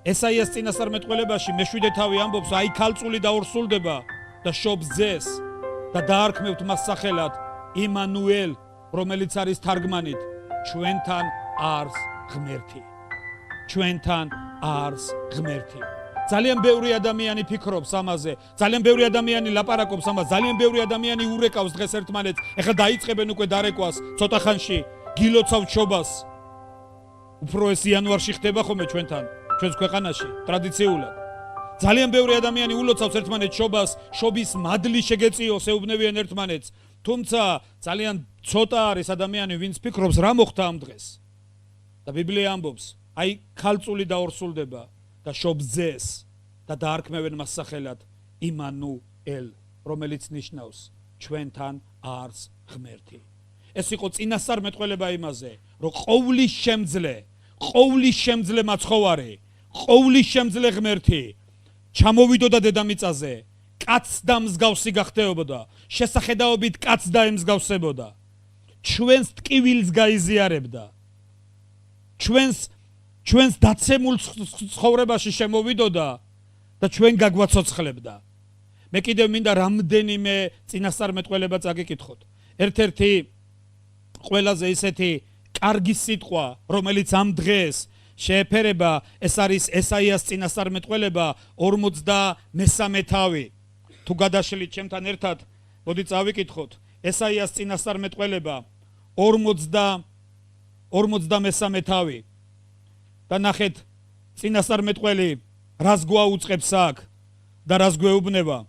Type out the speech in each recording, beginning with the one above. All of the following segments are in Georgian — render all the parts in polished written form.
ესაიას წინასწარმეტყველებაში მე-7 თავი ამბობს, აი ქალწული დაორსულდება და შობს ძეს და დაარქმევთ მას სახელად იმანუელ, რომელიც არის თარგმანით ჩვენთან არს ღმერთი. ჩვენთან არს ღმერთი. ძალიან ბევრი ადამიანი ფიქრობს ამაზე, ძალიან ბევრი ადამიანი ლაპარაკობს ამაზე, ძალიან ბევრი ადამიანი ურეკავს დღეს ერთმანეთს. ეხლა დაიწყებენ უკვე დარეკვას, ცოტა ხანში გილოცავთ შობას. უფრო ეს იანვარში ხდება ხოლმე ჩვენთან, ჩვენს ქვეყანაში, ტრადიციულად. ძალიან ბევრი ადამიანი ულოცავს ერთმანეთს შობას, შობის მადლი შეგეწიოს, ეუბნებიან ერთმანეთს. თუმცა ძალიან ცოტა არის ადამიანი, ვინც ფიქრობს რა მოხდა ამ დღეს. და ბიბლია ამბობს, აი ქალწული დაორსულდება და შობს ძეს და დაარქმევენ მას სახელად იმანუელ, რომელიც ნიშნავს ჩვენთან არს ღმერთი. ეს იყო წინასწარმეტყველება იმაზე, რომ ყოვლის შემძლე მაცხოვარი, ყოვლის შემძლე ღმერთი ჩამოვიდოდა დედამიწაზე, კაცს და მსგავსი გახდებოდა, შესახედაობით კაცს და ემსგავსებოდა, ჩვენს ტკივილს გაიზიარებდა, ჩვენს დაცემულ ცხოვრებაში შემოვიდოდა და ჩვენ გაგვაცოცხლებდა. მე კიდევ მინდა რამდენიმე წინასწარმეტყველება წაგიკითხოთ. ერთ-ერთი ყველაზე ისეთი კარგი სიტყვა, რომელიც ამ დღეს შეეფერება, ეს არის ესაიას წინასწარმეტყველება 43 თავი. თუ გადაშლით ჩემთან ერთად, მოდი წავიკითხოთ. ესაიას წინასწარმეტყველება 43 თავი. და ნახეთ, წინასწარმეტყველი რას გვაუწყებს აქ და რას გვეუბნება.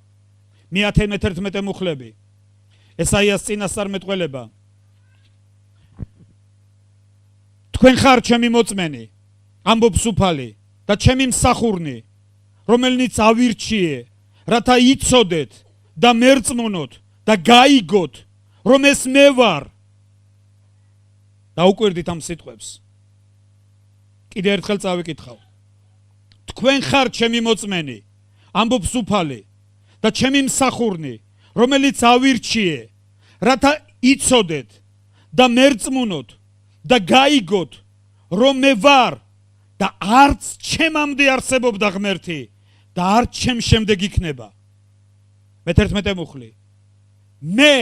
111 მუხლები. ესაიას წინასწარმეტყველება. თქვენ ხარ ჩემი მოწმენი, ამბობს უფალი და ჩემი მსახურნი, რომელნიც ავირჩიე, რათა იცოდეთ და მერწმუნოთ და გაიგოთ, რომ ეს მე ვარ. დაუკვირდით ამ სიტყვებს. კიდევ ერთხელ წავიკითხავ. თქვენ ხარ ჩემი მოწმენი, ამბობს უფალი და ჩემი მსახურნი, რომელიც ავირჩიე, რათა იცოდეთ და მერწმუნოთ და გაიგოთ, რომ მე ვარ და არც ჩემამდე არსებობდა ღმერთი და არც ჩემ შემდეგ იქნება. მე-11 მუხლი. მე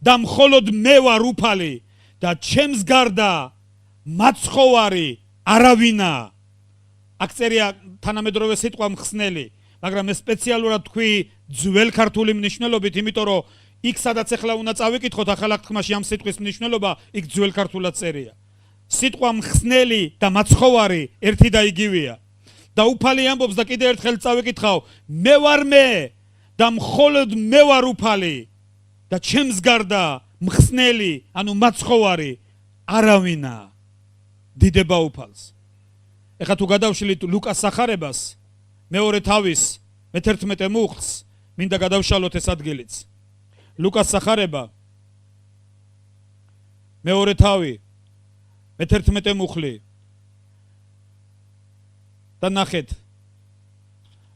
და მხოლოდ მე ვარ უფალი და ჩემს გარდა მაცხოვარი არავინა. აქ წერია თანამედროვე სიტყვა მხსნელი, მაგრამ ეს სპეციალურად თქვი ძველ ქართული მნიშვნელობით, იმიტომ რომ იქ სადაც ახლა უნდა წავიკითხოთ ახალ აღთქმაში ამ სიტყვის მნიშვნელობა, იქ ძველ ქართულად წერია. სიტყვა მხსნელი და მაცხოვარი ერთი და იგივეა. და უფალი ამბობს და კიდევ ერთხელ წავიკითხავ, მე ვარ მე და მხოლოდ მე ვარ უფალი და ჩემს გარდა მხსნელი, ანუ მაცხოვარი არავინა. დიდება უფალს. ეხლა თუ გადავშლით ლუკას სახარებას, მეორე თავის მე-11 მუხლს, მინდა გადავშალოთ ეს ადგილიც. ლუკას სახარება მეორე თავი მე-11 მუხლი. და ნახეთ,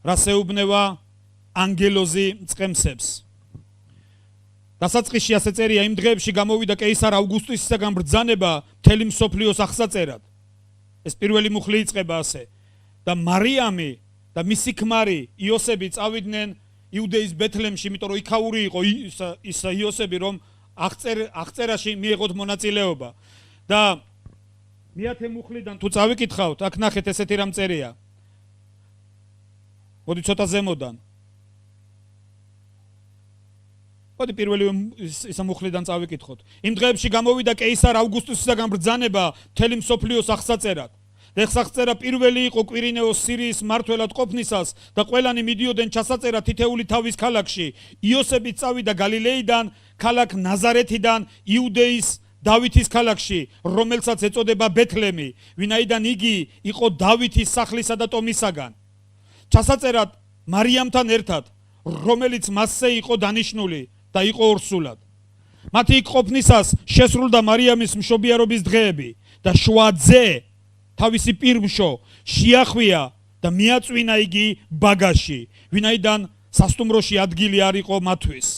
რას ეუბნება ანგელოზი მწყემსებს. დასაწყისში ასე წერია, იმ დღეებში გამოვიდა კეისარ ავგუსტუსისაგან ბრძანება მთელი მსოფლიოს აღსაწერად. ეს პირველი მუხლი იწყება ასე. და მარიამი და მისი ქმარი იოსები წავიდნენ იუდეის ბეთლემში, იმიტომ რომ იქაური იყო ის იოსები, რომ აღწერაში მიეღოთ მონაწილეობა. და 10 მუხლიდან თუ წავიკითხავთ, აქ ნახეთ ესეთი რამ წერია. მოდი ცოტა ზემოდან. მოდი პირველი ის მუხლიდან წავიკითხოთ. იმ დღეებში გამოვიდა კეისარ ავგუსტუსისაგან ბრძანება მთელი მსოფლიოს აღსაწერად. და აღსაწერა პირველი იყო კვირინეოს სირიის მმართველად ყოფნისას და ყველანი მიდიოდნენ ჩასაწერა თითეული თავის ქალაქში. იოსები წავიდა გალილეიდან, ქალაქ ნაზარეთიდან, იუდეის დავითის ქალაქში, რომელსაც ეწოდება ბეთლემი, ვინაიდან იგი იყო დავითის სახლისა და ტომისაგან. ჩასაწერად მარიამთან ერთად, რომელიც მასზე იყო დანიშნული და იყო ორსულად. მათი იქ ყოფნისას შესრულდა მარიამის მშობიარობის დღეები და შუაძე თავისი პირმშო შეახვია და მიაწვინა იგი ბაგაში, ვინაიდან სასტუმროში ადგილი არ იყო მათთვის.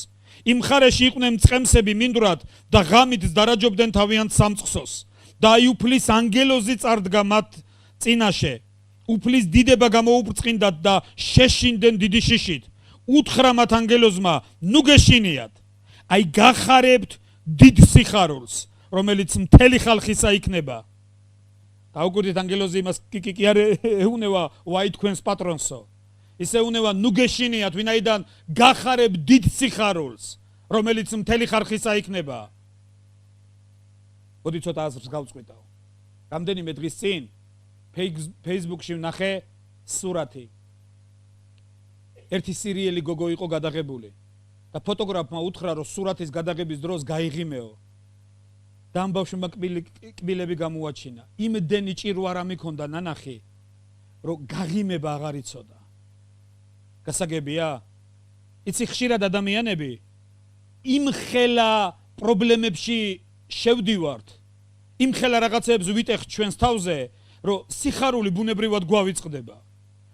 იმ მხარეში იყვნენ მწყემსები მინდვრად და ღამით დარაჯობდნენ თავიანთ სამწყსოს. და აი უფლის ანგელოზი წარდგა მათ წინაშე. უფლის დიდება გამოუბრწყინდათ და შეშინდნენ დიდი შიშით. უთხრა მათ ანგელოზმა, ნუ გეშინიათ. აი გახარებთ დიდ სიხარულს, რომელიც მთელი ხალხისა იქნება. დაუკვირდით ანგელოზი იმას კი არ ეუნება ვაი თქვენს პატრონსო. ის ეუნება ნუ გეშინიათ, ვინაიდან გახარებთ დიდ სიხარულს, რომელიც მთელი ხალხისა იქნება. მოდი ცოტა აზრს გავწყვიტავ. რამდენიმე დღის წინ Facebook-ში ვნახე სურათი. ერთი სირიელი გოგო იყო გადაღებული და ფოტოგრაფმა უთხრა, რომ სურათის გადაღების დროს გაიღიმეო. და ამ ბავშვმა კბილები გამოაჩინა. იმდენი ჭირო არ ამიქონდა ნანახი, რომ გაღიმება აღარ იცოდა. გასაგებია? იცი ხშირად ადამიანები იმხელა პრობლემებში შევდივართ, იმხელა რაღაცებს ვიტეხთ ჩვენს თავზე, რომ სიხარული ბუნებრივად გვავიწყდება.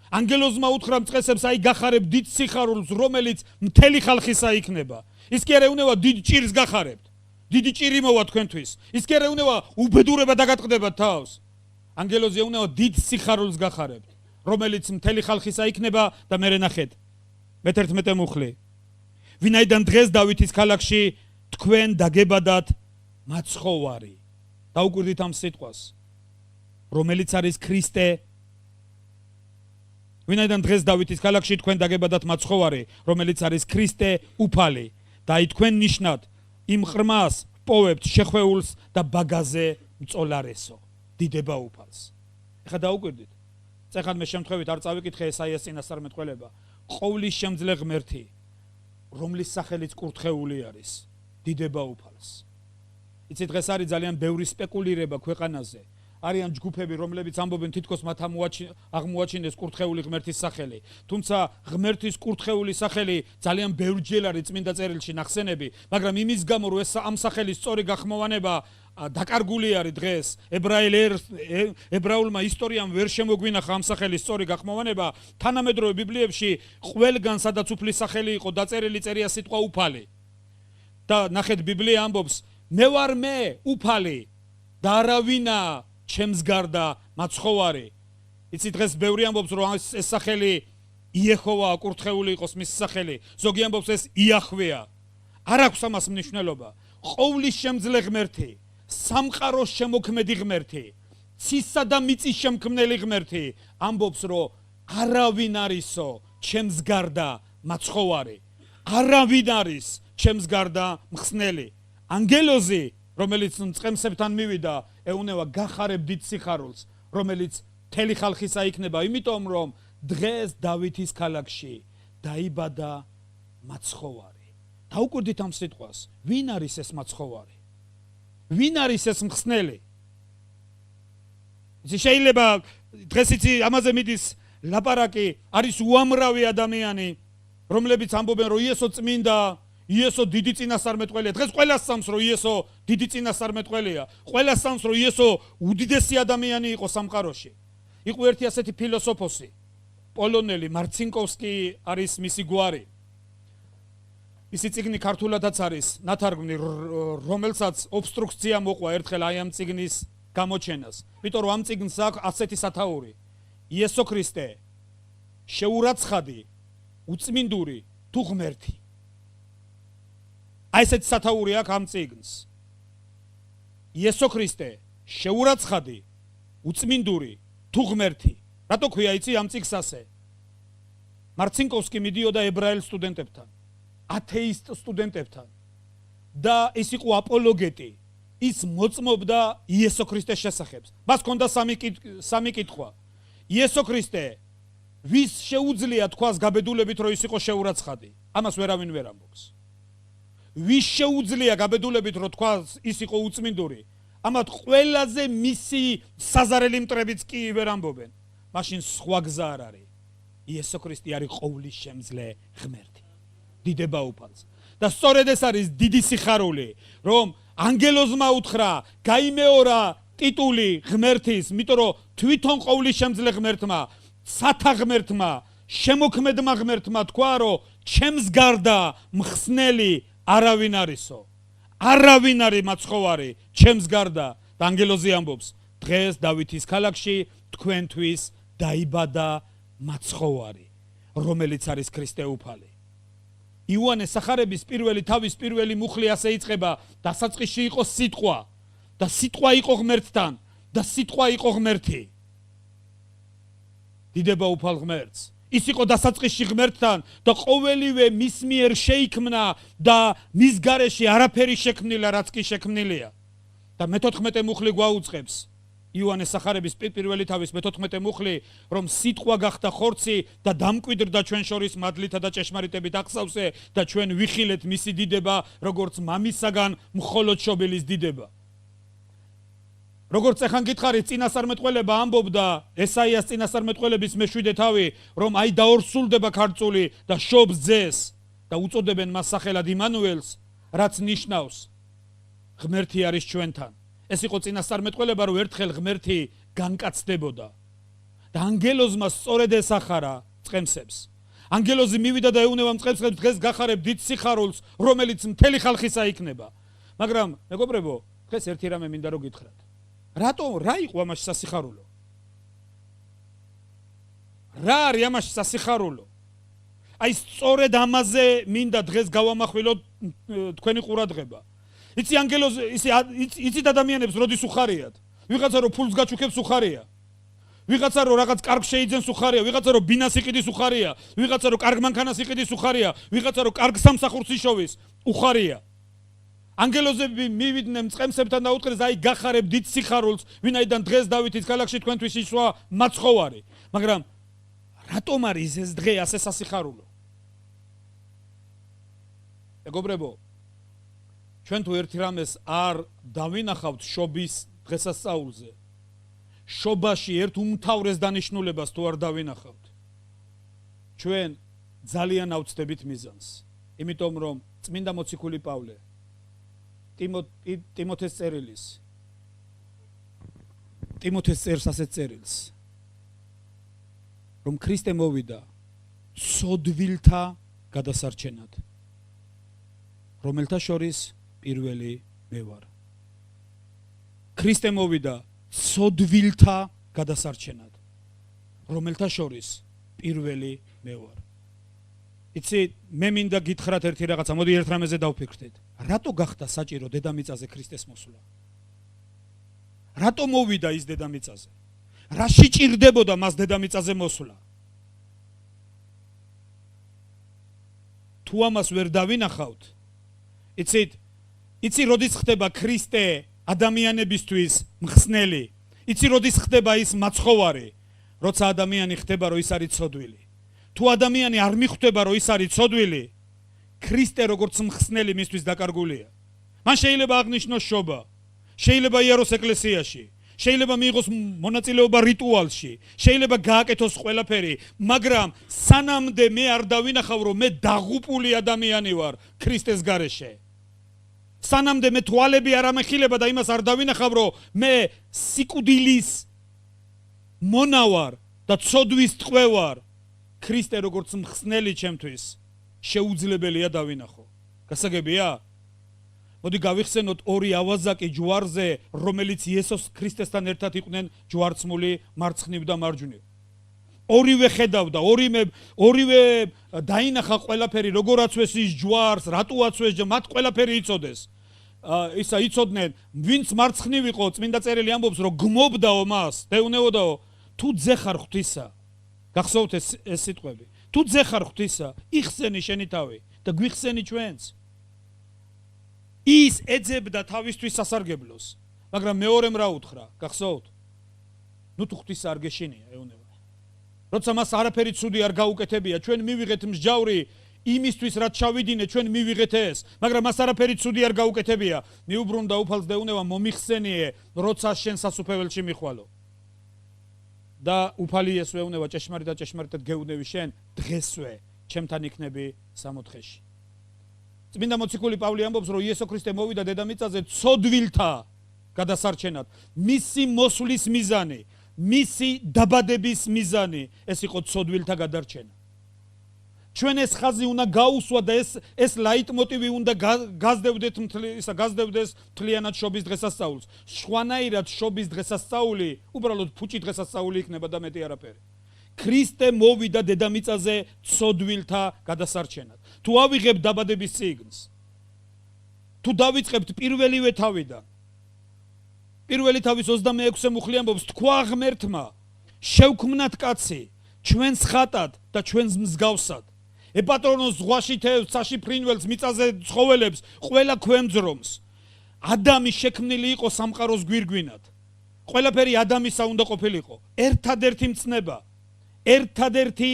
ანგელოზმა უთხრა მწყესებს, აი გახარებ დიდ სიხარულს, რომელიც მთელი ხალხისა იქნება. ის კი არ ეუნება დიდ ჭირს გახარებთ. დიდი ჭირი მოვა თქვენთვის. ის კი არ ეუნება უბედურება დაგატყდებათ თავს. ანგელოზი ეუნება დიდ სიხარულს გახარებთ, რომელიც მთელი ხალხისა იქნება და მე ნახეთ. მე-11 მუხლი. ვინაიდან დღეს დავითის ქალაქში თქვენ დაგებადათ მაცხოვარი. დაუკვირდით ამ სიტყვას, რომელიც არის ქრისტე. ვინაიდან დღეს დავითის ქალაქში თქვენ დაგებადათ მაცხოვარი, რომელიც არის ქრისტე უფალი. და აი თქვენ ნიშნად იმ ყრმას პოვებთ შეხვეულს და ბაგაზე მწოლარესო, დიდება უფალს. ეხლა დაუკვირდით. წეხან მე შემთხვევით არ წავიკითხე ესაიას წინასწარმეტყველება. ყოვლის შემძლე ღმერთი, რომლის სახელიც კურთხეული არის, დიდება უფალს. იცი დღეს არის ძალიან ბევრი სპეკულირება ქვეყანაზე. არიან ჯგუფები, რომლებიც ამბობენ თითქოს მათ აღმოაჩინეს კურთხეული ღმერთის სახელი. თუმცა ღმერთის კურთხეული სახელი ძალიან ბევრჯერ არის წმინდა წერილში ნახსენები, მაგრამ იმის გამო რომ ეს ამ სახელის სწორი გახმოვანება დაკარგული არის დღეს, ებრაულმა ისტორიამ ვერ შემოგვინახა ამ სახელის სწორი გახმოვანება, თანამედროვე ბიბლიებში ყველგან სადაც უფლის სახელი იყო დაწერილი წერია სიტყვა უფალი. და ნახეთ ბიბლია ამბობს, მე ვარ მე უფალი და არავინა ჩემს გარდა მაცხოვარი. იცი დღეს ბევრი ამბობს რომ ეს სახელი იეჰოვა კურთხეული იყოს მის სახელი. ზოგი ამბობს ეს იახვეა. არ აქვს ამას მნიშვნელობა. ყოვლის შემძლე ღმერთი, სამყაროს შემოქმედი ღმერთი, ცისა და მიწის შემქმნელი ღმერთი ამბობს რომ არავინ არისო ჩემს გარდა მაცხოვარი. არავინ არის ჩემს გარდა მხსნელი. ანგელოზი, რომელიც მწყემსებთან მივიდა, ეუნება გახარებ დიდ სიხარულს, რომელიც მთელი ხალხისა იქნება, იმიტომ რომ დღეს დავითის ქალაქში დაიბადა მაცხოვარი. დაუკვირდით ამ სიტყვას, ვინ არის ეს მაცხოვარი? ვინ არის ეს მხსნელი? შეიძლება დღეს იცი ამაზე მიდის ლაპარაკი, არის უამრავი ადამიანი, რომლებიც ამბობენ რომ იესო წმინდა, იესო დიდი წინასწარმეტყველია. დღეს ყველას სამს რომ იესო დიდი წინასწარმეტყველია. ყველას სამს რომ იესო უდიდესი ადამიანი იყო სამყაროში. იყო ერთი ასეთი ფილოსოფოსი, პოლონელი, მარცინკოვსკი არის მისი გვარი. მისი წიგნი ქართულადაც არის ნათარგმნი, რომელსაც ობსტრუქცია მოყვა ერთხელ აი ამ წიგნის გამოჩენას. იმიტომ რომ ამ წიგნს აქვს ასეთი სათაური: იესო ქრისტე შეურაცხადი, უწმინდური თუ ღმერთი. აი ესეთი სათაური აქვს ამ წიგნს. იესო ქრისტე შეურაცხადი, უწმინდური თუ ღმერთი. რატო ქვია იცი ამ წიგნს ასე? მარცინკოვსკი მიდიოდა ებრაელ სტუდენტებთან, ათეისტ სტუდენტებთან და ის იყო აპოლოგეტი. ის მოწმობდა იესო ქრისტეს შესახებს. მას ჰქონდა სამი კითხვა. იესო ქრისტე ვის შეუძლია თქვას გაბედულებით რომ ის იყო შეურაცხადი? ამას ვერავინ ვერ ამბობს. ვის შეუძლია გაბედულებით რომ თქვას ის იყო უწმინდური? ამათ ყველაზე მისი საზარელი მტრებიც კი ვერ ამბობენ. მაშინ სხვა გზა არ არის. იესო ქრისტე არის ყოვლის შემძლე ღმერთი. დიდება უფალს. და სწორედ ეს არის დიდი სიხარული, რომ ანგელოზმა უთხრა, გაიმეორა ტიტული ღმერთის, იმიტომ რომ თვითონ ყოვლის შემძლე ღმერთმა, სათაღმერთმა, შემოქმედმა ღმერთმა თქვა, რომ ჩემს გარდა მხსნელი არავინ არისო. არავინ არის მაცხოვარი ჩემს გარდა. და ანგელოზი ამბობს, დღეს დავითის ქალაქში თქვენთვის დაიბადა მაცხოვარი, რომელიც არის ქრისტე უფალი. იოანეს სახარების თავის პირველი მუხლი ასე იწყება, დასაწყისში იყო სიტყვა და სიტყვა იყო ღმერთთან და სიტყვა იყო ღმერთი. დიდება უფალ ღმერთს. ის იყო დასაწყისში ღმერთთან და ყოველივე მის მიერ შეიქმნა და მის გარეშე არაფერი შექმნილა, რაც კი შექმნილია. და მე-14 მუხლი გვაუწყებს იოანეს სახარების პირველი თავის მე-14 მუხლი, რომ სიტყვა გახდა ხორცი და დამკვიდრდა ჩვენ შორის მადლითა და ჭეშმარიტებით აღსავსე და ჩვენ ვიხილეთ მისი დიდება, როგორც მამისაგან მხოლოდ შობილის დიდება. როგორც ახან გითხარით, წინასწარმეტყველება ამბობდა, ესაიას წინასწარმეტყველების მე-7 თავი, რომ აი დაორსულდება ქარწული და შობს ძეს და უწოდებენ მას სახელად იმანუელს, რაც ნიშნავს ღმერთი არის ჩვენთან. ეს იყო წინასწარმეტყველება, რომ ერთხელ ღმერთი განკაცდებოდა. და ანგელოზმა სწორედ ესახარა წყემსებს. ანგელოზი მივიდა და ეუნება მწყემსებს, დღეს გახარებ დიდ სიხარულს, რომელიც მთელი ხალხისა იქნება. მაგრამ მეგობრებო, დღეს ერთი რამე მინდა რომ გითხრათ. რა იყო ამაში სასიხარულო? რა არის ამაში სასიხარულო? აი სწორედ ამაზე მინდა დღეს გავამახვილოთ თქვენი ყურადღება. იცი ანგელოზი, იცით ადამიანებს როდის უხარიათ? ვიღაცა რომ ფულს გაჩუქებს უხარია. ვიღაცა რომ რაღაც კარგ შეიძენს უხარია, ვიღაცა რომ ბინას იყიდის უხარია, ვიღაცა რომ კარგ მანქანას იყიდის უხარია, ვიღაცა რომ კარგ სამსახურს იშოვის უხარია. ანგელოზები მივიდნენ მწყემსებთან და უთხრეს, აი გახარებ დიდ სიხარულს, ვინაიდან დღეს დავითის ქალაქში თქვენთვის ისვა მაცხოვარი. მაგრამ რატომ არის ეს დღე ასე სასიხარულო? მეგობრებო, ჩვენ თუ ერთ რამეს არ დავინახავთ შობის დღესასწაულზე, შობაში ერთ უმთავრეს დანიშნულებას თუ არ დავინახავთ, ჩვენ ძალიან ავწდებით მიზანს. იმიტომ რომ წმინდა მოციქული პავლე ტიმოთეს წერს ასეთ წერილს, რომ ქრისტე მოვიდა სოდვილთა გადასარჩენად, რომელთა შორის პირველი მე ვარ. ქრისტე მოვიდა სოდვილთა გადასარჩენად, რომელთა შორის პირველი მე ვარ. იცი, მე მინდა გითხრათ ერთი რაღაცა, მოდი ერთ რამეზე დავფიქრდეთ. რატო გახდა საჭირო დედამიწაზე ქრისტეს მოსვლა? რატო მოვიდა ის დედამიწაზე? რა შეჭირდებოდა მას დედამიწაზე მოსვლა? თუ ამას ვერ დავინახავთ, იცი როდის ხდება ქრისტე ადამიანებისთვის მხსნელი? იცი როდის ხდება ის მაცხოვარი? როცა ადამიანი ხდება, რომ ის არის ცოდვილი. თუ ადამიანი არ მიხვდება, რომ ის არის ცოდვილი, ქრისტე როგორც მხსნელი მისთვის დაკარგულია. მან შეიძლება აღნიშნოს შობა, შეიძლება იაროს ეკლესიაში, შეიძლება მიიღოს მონაწილეობა რიტუალში, შეიძლება გააკეთოს ყველაფერი, მაგრამ სანამდე მე არ დავინახავ, რომ მე დაღუპული ადამიანი ვარ ქრისტეს გარეშე. სანამდე მე თვალები არ ამეხილება და იმას არ დავინახავ, რომ მე სიკვდილის მონავარ და ცოდვის ტყვე ვარ, ქრისტე როგორც მხსნელი ჩემთვის შეუძლებელია დავინახო. გასაგებია? მოდი გავიხსენოთ ორი ავაზაკი ჯვარზე, რომელიც იესოს ქრისტესთან ერთად იყვნენ ჯვარცმული მარცხნივ და მარჯვნივ. ორივე ხედავდა, ორივე დაინახა ყველაფერი, როგორ აცვეს ის ჯვარს, რატო აცვეს, მათ ყველაფერი იცოდეს. ისა იცოდნენ, ვინც მარცხნივ იყო, წმინდა წერილი ამბობს, რომ გმობდაო მას, დეუნეოდაო, თუ ძე ხარ ღვთისა. გახსოვთ ეს სიტყვები. თუ ძე ხარ ღვთისა, იხსენი შენი თავი და გვიხსენი ჩვენც. ის ეძებდა თავისთვის სასარგებლოს, მაგრამ მეორემ რა უთხრა, გახსოვთ? ნუ თუ ღვთისა არ გეშინია, ეუნება. როცა მას არაფერი ცუდი არ გაუკეთებია, ჩვენ მივიღეთ მსჯავრი იმისთვის, რაც ჩავიდინე, ჩვენ მივიღეთ ეს, მაგრამ მას არაფერი ცუდი არ გაუკეთებია. მიუბრუნდა უფალს და ეუნება, მომიხსენიე, როცა შენ სასუფეველში მიხვალო. და უფალი იესო ეუნება, ჭეშმარიტად გეუნები შენ, დღესვე ჩემთან იქნები სამოთხეში. წმინდა მოციქული პავლე ამბობს, რომ იესო ქრისტე მოვიდა დედამიწაზე ცოდვილთა გადასარჩენად. მისი მოსვლის მიზანი, მისი დაბადების მიზანი ეს იყო ცოდვილთა გადარჩენა. ჩვენ ეს ხაზი უნდა გაუსვა და ეს ლაიტმოტივი უნდა გაზდევდეს მთლიანად შობის დღესასწაულს. შვანაირად შობის დღესასწაული უბრალოდ ფუჭი დღესასწაული იქნება და მეტი არაფერი. ქრისტე მოვიდა დედამიწაზე ცოდვილთა გადასარჩენად. თუ ავიღებთ დაბადების წიგნს, თუ დავიწყებთ პირველივე თავიდან, პირველი თავის 26-ე მუხლი ამბობს, თქვა ღმერთმა, შევქმნათ კაცი ჩვენს ხატად და ჩვენს მსგავსად. ეპატრონოს ზღვაში თევზს, ცაში ფრინველს, მიწაზე ცხოველებს, ყველა ქვემძრომს. ადამი შექმნილი იყო სამყაროს გვირგვინად. ყველაფერი ადამისა უნდა ყოფილიყო. ერთადერთი მცნება, ერთადერთი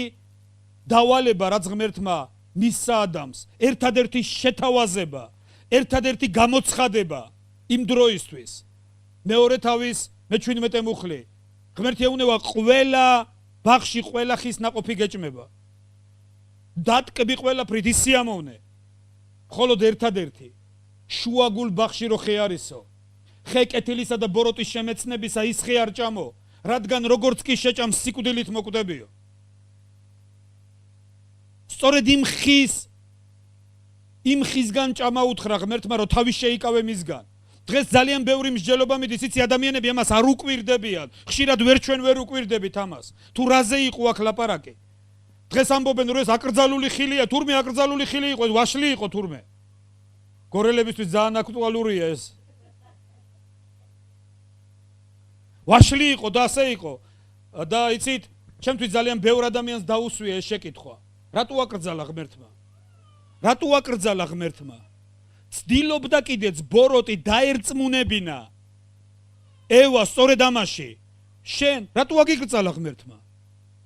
დავალება, რაც ღმერთმა მისცა ადამიანს, ერთადერთი შეთავაზება, ერთადერთი გამოცხადება იმ დროისთვის. მეორე თავის მე-17 მუხლი. ღმერთი ეუბნება, ყველა ბაღში ყველა ხის ნაყოფი გეჭმება. დატკბი ყველაფრით ისიამოვნე. მხოლოდ ერთადერთი შუაგულ ბაღში რო ხე არისო. ხე კეთილისა და ბოროტის შემეცნებისა ის ხე არ ჭამო, რადგან როგორც კი შეჭამს სიკვდილით მოკვდებიო. სწორედ იმ ხისგან ჭამა უთხრა ღმერთმა, რომ თავი შეიკავე მისგან. დღეს ძალიან ბევრი მსჯელობა მიდის, იცი ადამიანები ამას არ უკვირდებიან. ხშირად ჩვენ ვერ უკვირდებით ამას. თუ რაზე იყო აქ ლაპარაკი? დღეს ამბობენ, რომ ეს აკრძალული ხილია, თურმე აკრძალული ხილი იყო, ვაშლი იყო თურმე. გორელებისთვის ძალიან აქტუალურია ეს. ვაშლი იყო და ასე იყო. და იცით, ჩემთვის ძალიან ბევრ ადამიანს დაუსვია ეს შეკითხვა. რატო აკრძალა ღმერთმა? რატო აკრძალა ღმერთმა? ცდილობდა კიდეც ბოროტი დაერწმუნებინა ევა სწორედ ამაში. შენ რატო აგიკრძალა ღმერთმა?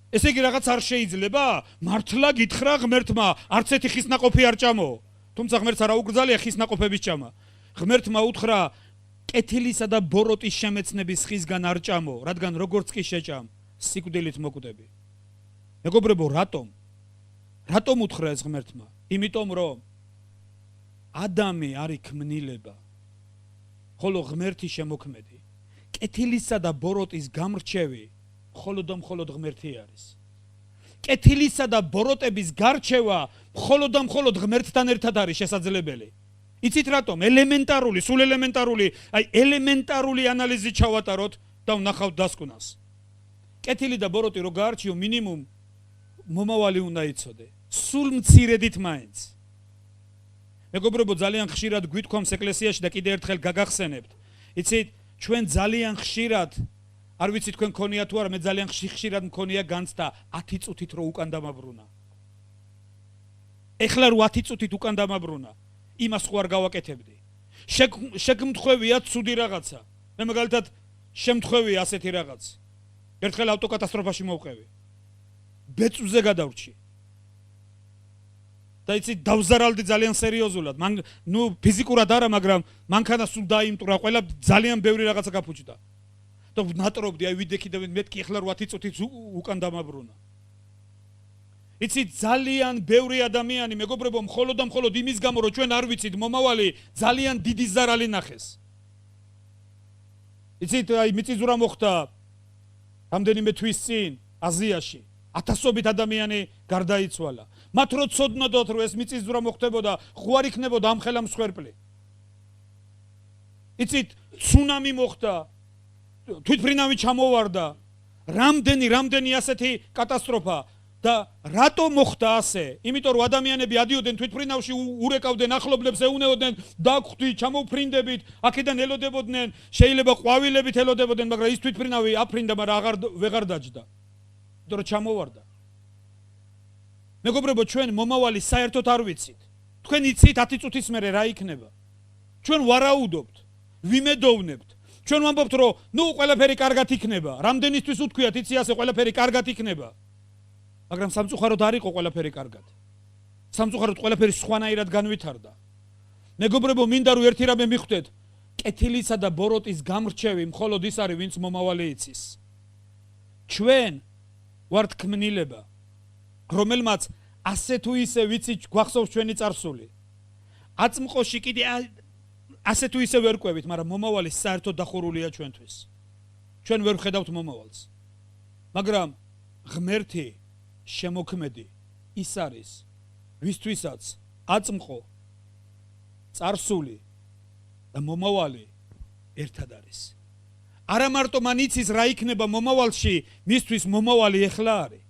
ესე იგი რაღაც არ შეიძლება? მართლა გითხრა ღმერთმა, არც ერთი ხის ნაყოფი არ ჭამო. თუმცა ღმერთს არა უკრძალია ხის ნაყოფების ჭამა. ღმერთმა უთხრა, კეთილისა და ბოროტის შემეცნების ხისგან არ ჭამო, რადგან როგორც კი შეჭამ, სიკვდილით მოკვდები. მეგობრებო, რატომ უთხრა ეს ღმერთმა? იმიტომ რომ ადამი არის ქმნილება, ხოლო ღმერთი შემოქმედი. კეთილისა და ბოროტის გამრჩევი მხოლოდ ღმერთი არის. კეთილისა და ბოროტების გარჩევა მხოლოდ ღმერთთან ერთად არის შესაძლებელი. იცით რატომ? ელემენტარული, სულ ელემენტარული ანალიზი ჩავატაროთ და ვნახავთ დასკვნას. კეთილი და ბოროტი რო გაარჩიო, მინიმუმ მომავალი უნდა იცოდე. სულ მცირედით მაინც. მეგობრებო, ძალიან ხშირად გვითქვამს ეკლესიაში და კიდე ერთხელ გაგახსენებთ. იცით, ჩვენ ძალიან ხშირად, არ ვიცი თქვენ გქონია თუ არა, მე ძალიან ხშირად მქონია განცდა 10 წუთით რო უკან დამაბრუნა. ეხლა რო 10 წუთით უკან დამაბრუნა, იმას ხო არ გავაკეთებდი. შეგმთხვევია ცუდი რაღაცა. მე მაგალითად შემთხვევია ასეთი რაღაც. ერთხელ ავტოკატასტროფაში მოვყევი. ბეწვზე გადავრჩი. და იცი დავზარალდი ძალიან სერიოზულად. მან ფიზიკურად არა, მაგრამ მანქანა სულ დაიმტვრა, ყველა ძალიან ბევრი რაღაცა გაფუჭდა. და ნატრობდი, ვიდექი და მეთქი ახლა 8 წუთით უკან დამაბრუნა. იცი ძალიან ბევრი ადამიანი, მეგობრებო, მხოლოდ იმის გამო, რომ ჩვენ არ ვიცით მომავალი, ძალიან დიდი ზარალი ნახეს. იცით, მიწისძვრა მოხდა რამდენიმე თვის წინ აზიაში. 1000-ობით ადამიანი გარდაიცვალა. მათ რო ცოდნოდათ, რომ ეს მიწისძვრა მოხდებოდა, ხო არ იქნებოდა ამხელა მსხვერპლი. იცით, ცუნამი მოხდა, თვითმფრინავი ჩამოვარდა, რამდენი ასეთი კატასტროფა და რატო მოხდა ასე? იმიტომ რომ ადამიანები ადიოდნენ თვითმფრინავში, ურეკავდნენ ახლობლებს, ეუნეოდნენ, დაგხვდი, ჩამოვფრინდებით, აქედან ელოდებოდნენ, შეიძლება ყვავილებით ელოდებოდნენ, მაგრამ ის თვითმფრინავი აფრინდა, მაგრამ ვეღარ დაჯდა. იმიტომ რომ ჩამოვარდა. მეგობრებო, ჩვენ მომავალი საერთოდ არ ვიცით. თქვენ იცით 10 წუთის მერე რა იქნება? ჩვენ ვარაუდობთ, ვიმედოვნებთ. ჩვენ ვამბობთ, რომ ყველაფერი კარგად იქნება. რამდენისთვის უთქვიათ, იცი ასე ყველაფერი კარგად იქნება. მაგრამ სამწუხაროდ არ იყო ყველაფერი კარგად. სამწუხაროდ ყველაფერი სხვანაირად განვითარდა. მეგობრებო, მინდა რომ ერთი რამე მიხვდეთ, კეთილისა და ბოროტის გამრჩევი მხოლოდ ის არის, ვინც მომავალი იცის. ჩვენ ვართ ქმნილება, რომელმაც ასე თუ ისე ვიცი გვახსოვს ჩვენი წარსული. აწმყოში კიდე ასე თუ ისე ვერ ყვევით, მაგრამ მომავალი საერთოდ დახურულია ჩვენთვის. ჩვენ ვერ ვხედავთ მომავალს. მაგრამ ღმერთი შემოქმედი ის არის, ვისთვისაც აწმყო წარსული და მომავალი ერთად არის. არა მარტო მან იცის რა იქნება მომავალში, მისთვის მომავალი ეხლა არის.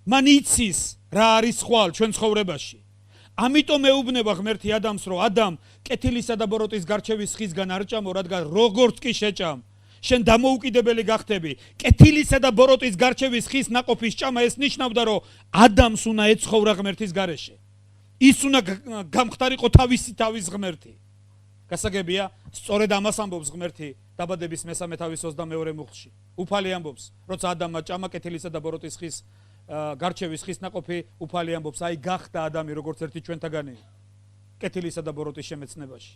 მან იცის რა არის ხვალ ჩვენ ცხოვრებაში. ამიტომ ეუბნება ღმერთი ადამს, რომ ადამ, კეთილისა და ბოროტის გარჩევის ხისგან არ ჭამო, რადგან როგორც კი შეჭამ, შენ დამოუკიდებელი გახდები. კეთილისა და ბოროტის გარჩევის ხის ნაყოფის ჭამა ეს ნიშნავდა, რომ ადამს უნდა ეცხოვრა ღმერთის გარეშე. ის უნდა გამხდარიყო თავის ღმერთი. გასაგებია, სწორედ ამას ამბობს ღმერთი დაბადების მესამე თავის 22 მუხლში. უფალი ამბობს, როცა ადამმა ჭამა კეთილისა და ბოროტის ხის გარჩევის ხის ნაყოფი, უფალი ამბობს, აი გახდა ადამი როგორც ერთი ჩვენთაგანი კეთილისა და ბოროტის შემეცნებაში.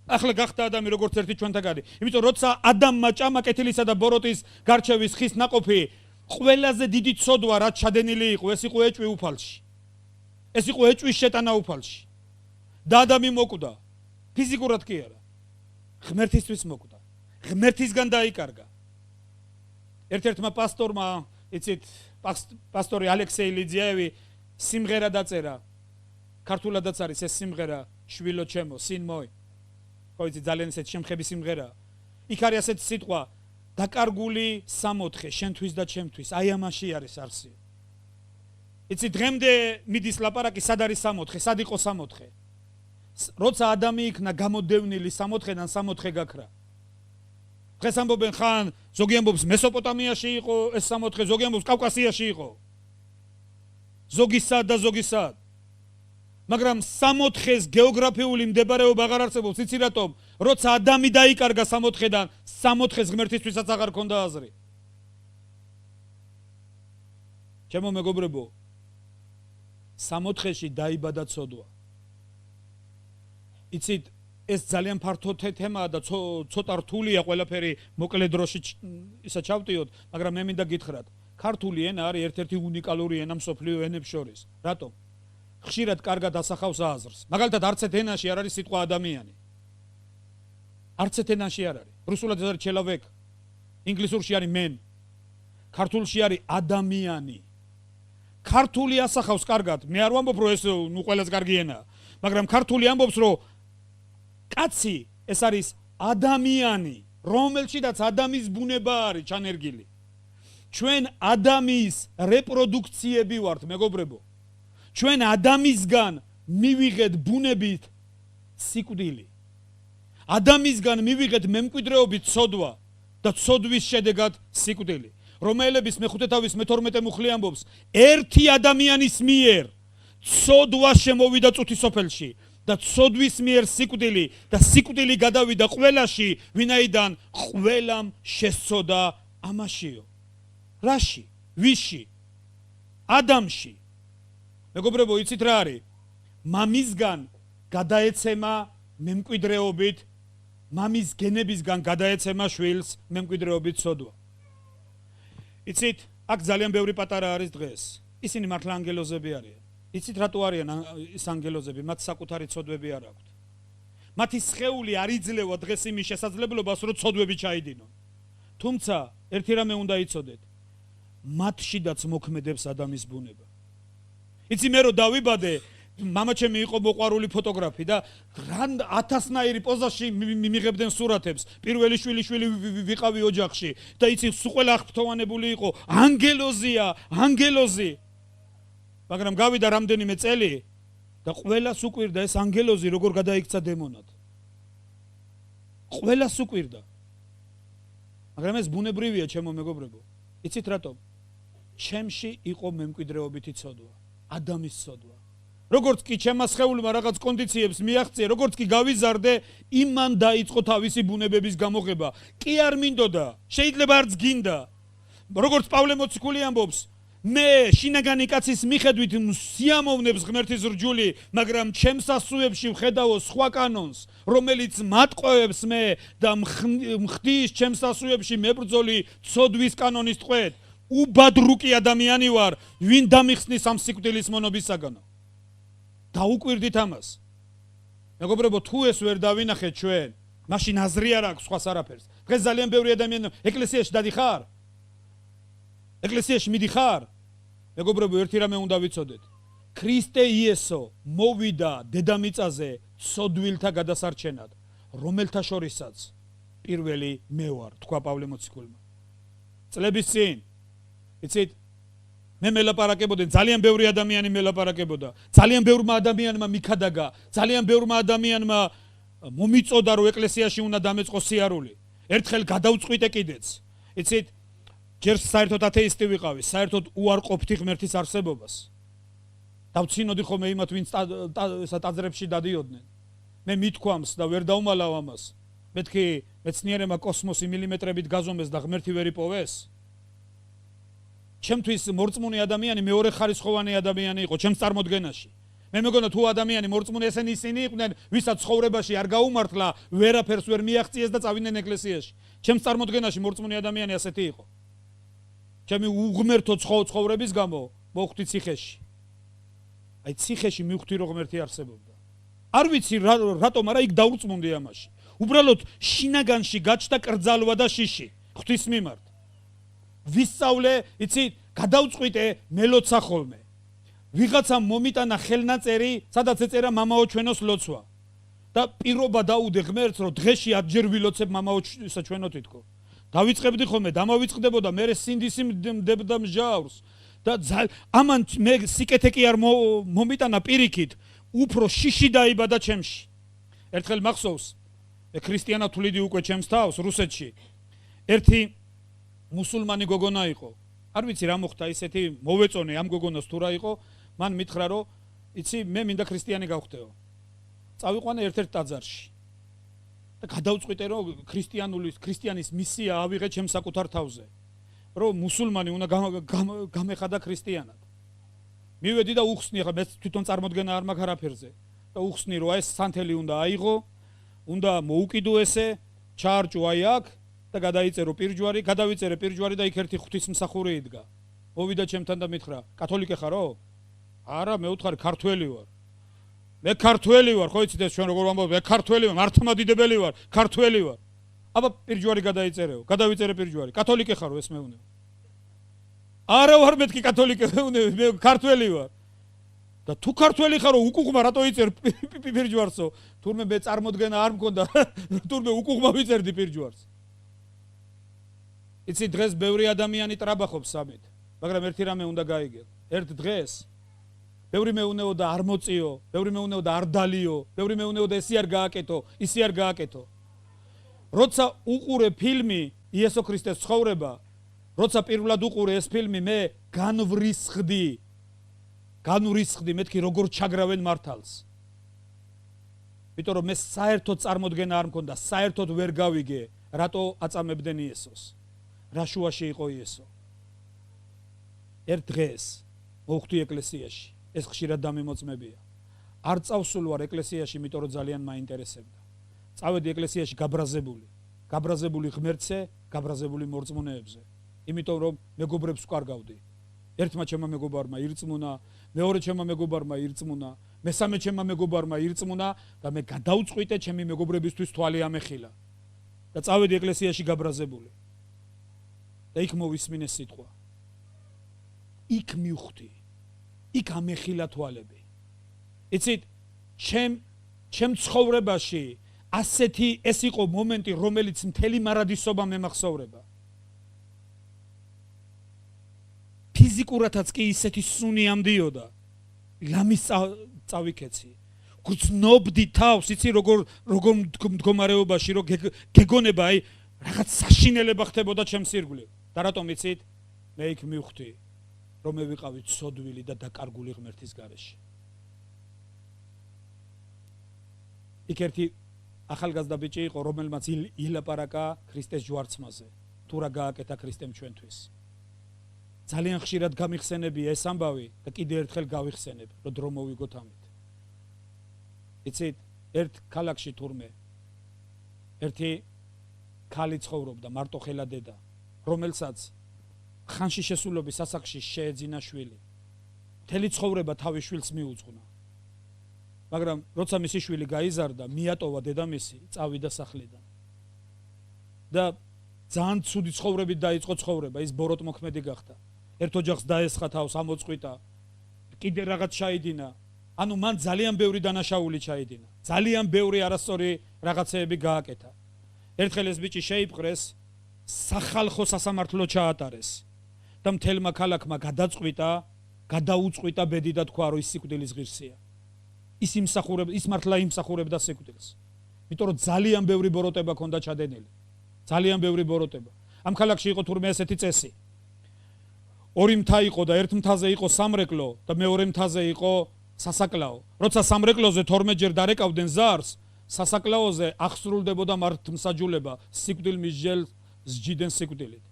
ახლა გახდა ადამი როგორც ერთი ჩვენთაგანი. იმიტომ როცა ადამმა ჭამა კეთილისა და ბოროტის გარჩევის ხის ნაყოფი, ყველაზე დიდი ცოდვა რაც ჩადენილი იყო, ეს იყო ეჭვი უფალში. ეს იყო ეჭვის შეტანა უფალში. და ადამი მოკვდა. ფიზიკურად კი არა. ღმერთისთვის მოკვდა. ღმერთისგან დაიკარგა. ერთ-ერთმა პასტორმა, იცით, პასტორი ალექსეი ლიძიაევი სიმღერა დაწერა. ქართულადაც არის ეს სიმღერა, შვილო ჩემო, სინ მოი. ხო იცით, ძალიან ესეთ შემხები სიმღერაა. იქ არის ასეთი სიტყვა, დაკარგული სამოთხე შენთვის და ჩემთვის. აი ამაში არის არსი. იცით, დღემდე მიდის ლაპარაკი, სად არის სამოთხე, სად იყო სამოთხე? როცა ადამი იქნა გამოდევნილი სამოთხედან, სამოთხე გაქრა. დღეს ამბობენ ხან, ზოგი ამბობს მესოპოტამიაში იყო ეს სამოთხე, ზოგი ამბობს კავკასიაში იყო. ზოგი სად და ზოგი სად. მაგრამ სამოთხეს გეოგრაფიული მდებარეობა აღარ არსებობს, იცი რატომ? როცა ადამი დაიკარგა სამოთხედან, სამოთხეს ღმერთისთვისაც აღარ ქონდა აზრი. ჩემო მეგობრებო, სამოთხეში დაიბადა ცოდვა. იცით, ეს ძალიან ფართო თემაა და ცოტა რთულია ყველაფერი მოკლე დროში ისა ჩავტიოთ, მაგრამ მე მინდა გითხრათ, ქართული ენა არის ერთ-ერთი უნიკალური ენა მსოფლიო ენებს შორის. რატომ? ხშირად კარგად ასახავს აზრს. მაგალითად, არც ერთ ენაში არ არის სიტყვა ადამიანი. არც ერთ ენაში არ არის. რუსულად ეს არის ჩელავეკ, ინგლისურში არის men, ქართულში არის ადამიანი. ქართული ასახავს კარგად. მე არ ვამბობ, რომ ეს ნუ ყველას კარგი ენაა, მაგრამ ქართული ამბობს, რომ კაცი ეს არის ადამიანი, რომელშიც ადამიანის ბუნება არის ჩანერგილი. ჩვენ ადამიანის რეპროდუქციები ვართ, მეგობრებო. ჩვენ ადამიანისგან მივიღეთ ბუნებით სიკვდილი. ადამიანისგან მივიღეთ მემკვიდრეობით ცოდვა და ცოდვის შედეგად სიკვდილი. რომაელების მეხუთე თავის 12 მუხლი ამბობს, ერთი ადამიანის მიერ ცოდვა შემოვიდა წუთის სოფელში და ცოდვის მიერ სიკვდილი და სიკვდილი გადავიდა ყველაში, ვინაიდან ყველამ შესწოდა ამაშიო. რაში? ვიში? ადამიანში. მეგობრებო, იცით რა არის? მამისგან გადაეცემა მემკვიდრეობით, მამის გენებისგან გადაეცემა შვილს მემკვიდრეობით ცოდვა. იცით, აქ ძალიან ბევრი პატარა არის დღეს. ისინი მართლა ანგელოზები არიან. იცით რატო არიან ის ანგელოზები? მათ საკუთარი ცოდვები არ აქვთ. მათი სხეული არ იძლევა დღეს იმის შესაძლებლობას, რომ ცოდვები ჩაიდინონ. თუმცა ერთი რამე უნდა იცოდეთ, მათშიდაც მოქმედებს ადამიანის ბუნება. იცი მე რო დავიბადე, მამაჩემი იყო მოყვარული ფოტოგრაფი და რან 1000-ნაირი პოზაში მიღებდნენ სურათებს. პირველი შვილი ვიყავი ოჯახში და იცი სულ ყველა აღფრთოვანებული იყო, ანგელოზია, ანგელოზი. მაგრამ გავიდა რამდენიმე წელი და ყველას უკვირდა ეს ანგელოზი როგორ გადაიქცა დემონად. ყველას უკვირდა. მაგრამ ეს ბუნებრივია, ჩემო მეგობრებო. იცით რატომ? ჩემში იყო მემკვიდრეობითი ცოდვა, ადამიანის ცოდვა. როგორც კი ჩემმა სხეულმა რაღაც კონდიციებს მიაღწია, როგორც კი გავიზარდე, იმან დაიწყო თავისი ბუნებების გამოღება. კი არ მინდოდა, შეიძლება არც გინდა. როგორც პავლე მოციქული ამბობს, მე შინაგანი კაცის მიხედვით სიამოვნებს ღმერთის რჯული, მაგრამ ჩემს ასუებში ვხედავო სხვა კანონს, რომელიც მატყუებს მე და მხდის ჩემს ასუებში მებრძოლი ცოდვის კანონის ტყვედ. უბადრუკი ადამიანი ვარ, ვინ დამიხსნის ამ სიკვდილის მონობისაგანო. დაუკვირდით ამას. მეგობრებო, თუ ეს ვერ დავინახეთ ჩვენ, მაშინ აზრი არ აქვს სხვას არაფერს. დღეს ძალიან ბევრი ადამიანი ეკლესიაში დადიხარ? ეკლესიაში მიდიხარ? მეგობრებო, ერთი რამე უნდა ვიცოდეთ. ქრისტე იესო მოვიდა დედამიწაზე ცოდვილთა გადასარჩენად, რომელთა შორისაც პირველი მე ვარ, თქვა პავლე მოციქულმა. წლების წინ, იცით, მე მელაპარაკებოდი, ძალიან ბევრი ადამიანი მელაპარაკებოდა, ძალიან ბევრმა ადამიანმა მიქადაგა, ძალიან ბევრმა ადამიანმა მომიწოდა, რომ ეკლესიაში უნდა დამეწყო სიარული. ერთხელ გადავწყვიტე კიდეც. იცით, ჯერ საერთოდ ათეისტი ვიყავი, საერთოდ უარყოფთი ღმერთის არსებობას. დავცინოდი ხოლმე იმათ, ვინც ტაძრებში დადიოდნენ. მე მithქვამს და ვერ დავმალავ ამას. მეთქი მეცნიერებმა კოსმოსი მილიმეტრებით გაზომეს და ღმერთი ვერ იპოვეს. ჩემთვის მორწმუნე ადამიანი მეორე ხარისხოვანი ადამიანი იყო ჩემს წარმოდგენაში. მე მეგონა თუ ადამიანი მორწმუნე ესენი ისინი იყვნენ, ვისაც ცხოვრებაში არ გაუმართლა, ვერაფერს ვერ მიაღწიეს და წავიდნენ ეკლესიაში. ჩემს წარმოდგენაში მორწმუნე ადამიანი ასეთი იყო. ჩემი უღმერთო ცხოვრების გამო მოხვდი ციხეში. აი ციხეში მივხვდი რომ ღმერთი არსებობდა. არ ვიცი რატომ, არა იქ დაურწმუნდი ამაში. უბრალოდ შინაგანში გაჩნდა კრძალვა და შიში ღვთის მიმართ. ვისწავლე, იცი, გადავწყვიტე მელოცა ხოლმე. ვიღაცა მომიტანა ხელნაწერი, სადაც ეწერა მამაო ჩვენოს ლოცვა. და პირობა დაუდე ღმერთს, რომ დღეში 10 ჯერ ვილოცებ მამაო ჩვენო თითქო. დავიწყებდი ხოლმე, დამავიწყდებოდა, მე სინდისი მდებდა მსჯავრს. და ამან მე სიკეთე კი არ მომიტანა პირიქით, უფრო შიში დაიბადა ჩემში. ერთხელ მახსოვს, ქრისტიანად თვლიდი უკვე ჩემს თავს რუსეთში. ერთი მუსულმანი გოგონა იყო. არ ვიცი რა მოხდა, ისეთი მოვეწონე ამ გოგონას თუ რა იყო, მან მითხრა რომ იცი მე მინდა ქრისტიანი გავხდეო. წავიყვანე ერთ-ერთ ტაძარში. და გადავწყვიტე რომ ქრისტიანის მისია ავიღე ჩემს საკუთარ თავზე. რომ მუსულმანი უნდა გამეხადა ქრისტიანად. მივედი და უხსნი, ხა მე თვითონ წარმოდგენა არ მაქვს არაფერზე. და უხსნი რომ ეს სანთელი უნდა აიღო, უნდა მოუკიდო ესე, ჩაარჭო აი აქ და გადაიწერო პირჯვარი, გადავიწერე პირჯვარი და იქ ერთი ღვთისმსახური იდგა. მოვიდა ჩემთან და მითხრა, კათოლიკე ხარო? არა, მე უთხარი ქართველი ვარ. მე ქართველი ვარ, ხო იცით ეს ჩვენ როგორ ვამბობ, მე ქართველი ვარ, მართლმადიდებელი ვარ, ქართველი ვარ. აბა პირჯვარი გადაიწერეო, გადავიწერე პირჯვარი. კათოლიკე ხარო? ეს მეუნე. არა ვარ მეთქი კათოლიკე, მე ქართველი ვარ. და თუ ქართველი ხარო, უკუღმა რატო იწერ პირჯვარსო? თურმე მე წარმოდგენა არ მქონდა, თურმე უკუღმა ვიწერდი პირჯვარს. იცი დღეს ბევრი ადამიანი ტრაბახობს სამით, მაგრამ ერთი რამე უნდა გაიგე. ერთ დღეს ბევრი მეუნეოდა არ მოწიო, ბევრი მეუნეოდა არ დალიო, ბევრი მეუნეოდა ესი არ გააკეთო, ისი არ გააკეთო. როცა უყურე ფილმი იესო ქრისტეს ცხოვრება, როცა პირველად უყურე ეს ფილმი, მე განვრისხდი, მეთქი როგორ ჩაგრავენ მართალს. იმიტომ რომ მე საერთოდ წარმოდგენა არ მქონდა, საერთოდ ვერ გავიგე, რატო აწამებდნენ იესოს. რა შუაში იყო იესო. ერთ დღეს მოვხვდი ეკლესიაში, ეს ხშირად დამიმოწმებია. არ წავსულ ვარ ეკლესიაში, იმიტომ რომ ძალიან მაინტერესებდა. წავედი ეკლესიაში გაბრაზებული ღმერთზე, გაბრაზებული მორწმუნეებზე. იმიტომ რომ მეგობრებს ვკარგავდი. ერთმა ჩემმა მეგობარმა ირწმუნა, მეორე ჩემმა მეგობარმა ირწმუნა, მესამე ჩემმა მეგობარმა ირწმუნა და მე გადავწყვიტე ჩემი მეგობრებისთვის თვალი ამეხილა. და წავედი ეკლესიაში გაბრაზებული. და იქ მოვისმინე სიტყვა. იქ მივხვდი. იქ ამეხილა თვალები. იცით, ჩემ ცხოვრებაში ასეთი ეს იყო მომენტი, რომელიც მთელი მარადისობა მემახსოვრება. ფიზიკურადაც კი ისეთი სუნი ამდიოდა. ლამის წავიქეცი. გრძნობდი თავს, იცი როგორ მდგომარეობაში, რომ გეგონება აი რაღაც საშინელება ხდებოდა ჩემს ირგვლივ. და რატომ იცით? მე იქ მივხვდი, რომ მე ვიყავი ცოდვილი და დაკარგული ღმერთის გარეშე. იქ ერთი ახალგაზრდა ბიჭი იყო, რომელმაც ილაპარაკა ქრისტეს ჯვარცმაზე. თუ რა გააკეთა ქრისტემ ჩვენთვის. ძალიან ხშირად გამიხსენებია ეს ამბავი და კიდე ერთხელ გავიხსენებ, რომ დრო მოვიგოთ ამით. იცით, ერთ ქალაქში თურმე ერთი ქალი ცხოვრობდა, მარტოხელა დედა, რომელსაც ხანში შესულობის სასახლში შეეძინა შვილი. მთელი ცხოვრება თავის შვილს მიუძღვნა. მაგრამ როცა მისი შვილი გაიზარდა, მიატოვა დედამისი, წავიდა სახლიდან. და ძალიან ცუდი ცხოვრებით დაიწყო ცხოვრება, ის ბოროტმოქმედი გახდა. ერთ ოჯახს დაესხა თავს, ამოწყვიტა, კიდე რაღაც ჩაიდინა. ანუ მან ძალიან ბევრი დანაშაული ჩაიდინა. ძალიან ბევრი არასწორი რაღაცეები გააკეთა. ერთხელ ეს ბიჭი შეიპყრეს, სახალხო სასამართლო ჩაატარეს და მთელმა ქალაქმა გადაუწყვიტა ბედი და თქვა, რომ ის სიკვდილის ღირსია. ის მართლა იმსახურებდა სიკვდილს. იმიტომ რომ ძალიან ბევრი ბოროტება ჰქონდა ჩადენილი. ძალიან ბევრი ბოროტება. ამ ქალაქში იყო თურმე ესეთი წესი. ორი მთა იყო და ერთ მთაზე იყო სამრეკლო და მეორე მთაზე იყო სასაკლაო. როცა სამრეკლოზე 12 ჯერ დარეკავდნენ ზარს, სასაკლაოზე აღსრულდებოდა მართლმსაჯულება, სიკვდილ მისჯელს სჯიდნენ სიკვდილით.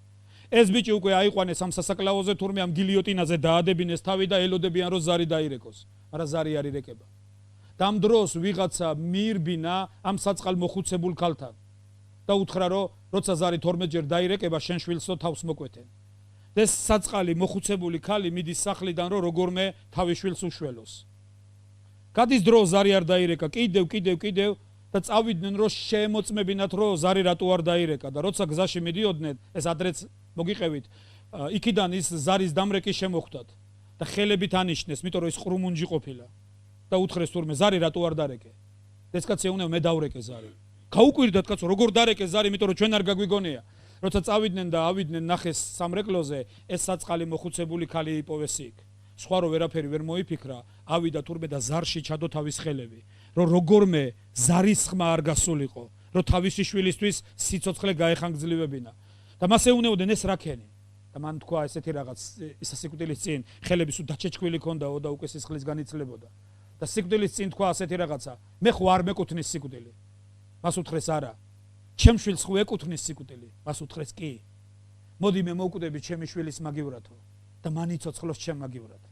ეს ბიჭი უკვე აიყვანეს ამ სასაკლაოზე, თურმე ამ გილიოტინაზე დაადებინეს თავი და ელოდებიან რომ ზარი დაირეკოს. მაგრამ ზარი არ ირეკება. და ამ დროს ვიღაცა მიირბინა ამ საწყალ მოხუცებულ ქალთან და უთხრა რომ როცა ზარი 12 ჯერ დაირეკება, შენ შვილსო თავს მოკვეთენ. ეს საწყალი მოხუცებული ქალი მიდის სახლიდან რომ როგორმე თავის შვილს უშველოს. გადის დრო, ზარი არ დაირეკა, კიდევ და წავიდნენ რომ შეემოწმებინათ რომ ზარი რატო არ დაირეკა და როცა გზაში მიდიოდნენ, ეს ადრეც მოგიყევით, იქიდან ის ზარის დამრეკი შემოხვდათ და ხელებით ანიშნეს, იმიტომ რომ ის ყრუმუნჯი ყოფილა და უთხრეს თურმე ზარი რატო არ დარეკე. ეს კაცი ეუბნება, მე დავრეკე ზარი. გაუკვირდათ კაცო, როგორ დარეკე ზარი, იმიტომ რომ ჩვენ არ გაგვიგონია. როცა წავიდნენ და ავიდნენ ნახეს სამრეკლოზე, ეს საწყალი მოხუცებული ქალი იპოვეს იქ. სხვა რო ვერაფერი ვერ მოიფიქრა, ავიდა თურმე და ზარში ჩადო თავის ხელები, რომ როგორმე ზარის ხმა არ გასულიყო, რომ თავისი შვილისთვის სიცოცხლე გაეხანგძლილებინა. და მას ეუბნებოდნენ, ეს რა ქენი? და მან თქვა ესეთი რაღაც, ის სიკვდილის წინ ხელები სულ დაჩეჩქვილი ქონდაო და უკვე სისხლის განიცლებოდა. და სიკვდილის წინ თქვა ასეთი რაღაცა, მე ხო არ მეკუთვნის სიკვდილი. მას უთხრეს არა. ჩემ შვილს ხო ეკუთვნის სიკვდილი? მას უთხრეს კი. მოდი მე მოვკვდები ჩემი შვილის მაგივრათო და მან იცოცხლოს ჩემ მაგივრად.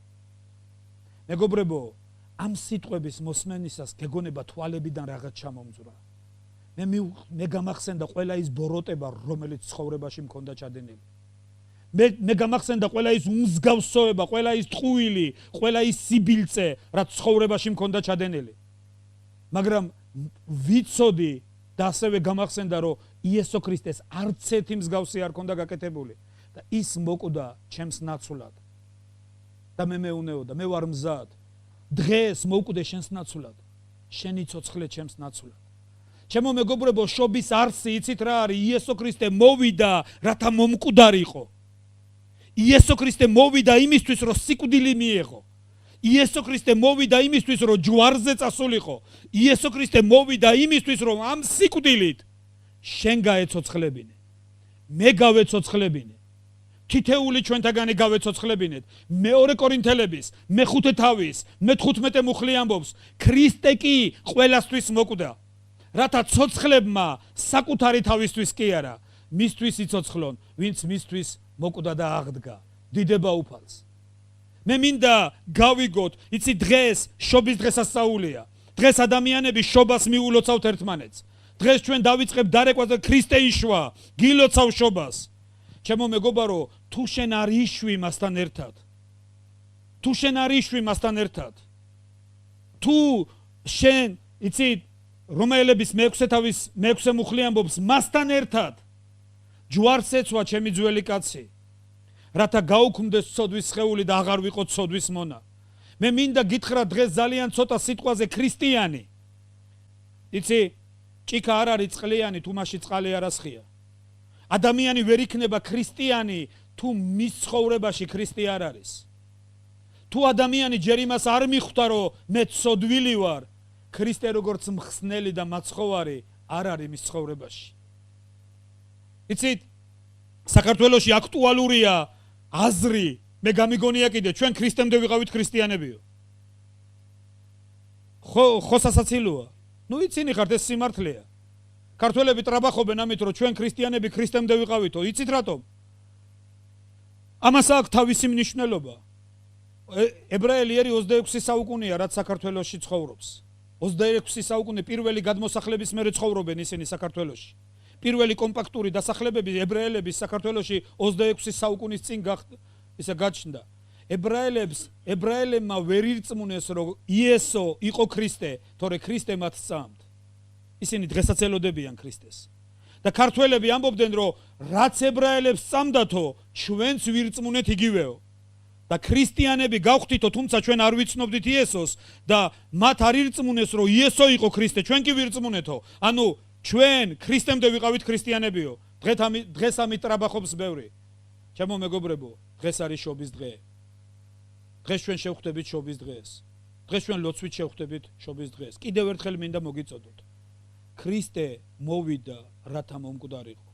მეგობრებო, ამ სიტყვების მოსმენისას გეგონება თვალებიდან რაღაც ჩამომძვრა. მე გამახსენდა ყველა ის ბოროტება, რომელიც ცხოვრებაში მქონდა ჩადენილი. მე გამახსენდა ყველა ის უმსგავსოება, ყველა ის ტყუილი, ყველა ის სიბილწე, რაც ცხოვრებაში მქონდა ჩადენილი. მაგრამ ვიცოდი და ასევე გამახსენდა, რომ იესო ქრისტეს არც ერთი მსგავსი არ ქონდა გაკეთებული და ის მოკვდა ჩემს ნაცვლად. და მე მეუნეოდა, მე ვარ მზად. დღეს მოკვდე შენს ნაცვლად. შენი ცოცხლე ჩემს ნაცვლად. ჩემო მეგობრებო, შობის არსი იცით რა არის? იესო ქრისტე მოვიდა, რათა მომკვდარიყო. იესო ქრისტე მოვიდა იმისთვის, რომ სიკვდილი მიეღო. იესო ქრისტე მოვიდა იმისთვის, რომ ჯვარზე წასულიყო. იესო ქრისტე მოვიდა იმისთვის, რომ ამ სიკვდილით შენ გაეცოცხლებინე. მე გავეცოცხლებინე. თითეული ჩვენთაგანი გავეცოცხლებინეთ. მეორე კორინთელების მე-5 თავის მე-15 მუხლი ამბობს, ქრისტე კი ყველასთვის მოკვდა, რათა ცოცხლებმა საკუთარი თავისთვის კი არა, მისთვის იცოცხლონ, ვინც მისთვის მოკვდა და აღდგა. დიდება უფალს. მე მინდა გავიგოთ, იცი დღეს შობის დღესასწაულია. დღეს ადამიანები შობას მიულოცავთ ერთმანეთს. დღეს ჩვენ დავიწყებ დარეკვაზე ქრისტე იშვა, გილოცავ შობას. ჩემო მეგობარო, თუ შენ არ იშვი მასთან ერთად. თუ შენ არ იშვი მასთან ერთად. თუ შენ, იცი, რომაელების მე-6 თავის მე-6 მუხლი ამბობს, მასთან ერთად ჯვარს ეცვა ჩემი ძველი კაცი. რათა გაუქმდეს ცოდვის სხეული და აღარ ვიყო ცოდვის მონა. მე მინდა გითხრა დღეს ძალიან ცოტა სიტყვაზე ქრისტიანი. იცი, ჭიქა არ არის წყლიანი, თუ მასში წყალი არ ასხია. ადამიანი ვერ იქნება ქრისტიანი, თუ მის ცხოვრებაში ქრისტე არ არის. თუ ადამიანი ჯერ იმას არ მიხვდა, რომ მე ცოდვილი ვარ, ქრისტე როგორც მხსნელი და მაცხოვარი არ არის მის ცხოვრებაში. იცით, საქართველოში აქტუალურია აზრი, მე გამიგონია კიდე, ჩვენ ქრისტემდე ვიყავით ქრისტიანებიო. ხო სასაცილოა. ნუ იცინი ხართ, ეს სიმართლეა. ქართველები ტრაბახობენ ამით, რომ ჩვენ ქრისტიანები ქრისტემდე ვიყავითო. იცით რატომ? ამას აქვს თავისი მნიშვნელობა. ებრაელი ერი 26 საუკუნეა, რაც საქართველოში ცხოვრობს. 26 საუკუნე პირველი გადმოსახლების მერე ცხოვრობენ ისინი საქართველოში. პირველი კომპაქტური დასახლებები ებრაელების საქართველოში 26 საუკუნის წინ გაჩნდა. ებრაელებმა ვერ ირწმუნეს, რომ იესო იყო ქრისტე, თორე ქრისტე მათ სწამთ. ისინი დღესაც ელოდებიან ქრისტეს. და ქართველები ამბობდნენ, რომ რაც ებრაელებს სწამდათო, ჩვენც ვირწმუნეთ იგივეო. და ქრისტიანები გავხდითო, თუმცა ჩვენ არ ვიცნობდით იესოს და მათ არ ირწმუნეს, რომ იესო იყო ქრისტე, ჩვენ კი ვირწმუნეთო. ანუ ჩვენ ქრისტემდე ვიყავით ქრისტიანებიო. დღეს ამით ტრაბახობს ბევრი. ჩემო მეგობრებო, დღეს არის შობის დღე. დღეს ჩვენ შევხვდებით შობის დღეს. დღეს ჩვენ ლოცვით შევხვდებით შობის დღეს. კიდევ ერთხელ მინდა მოგიწოდოთ. ქრისტე მოვიდა, რათა მომკვდარიყო.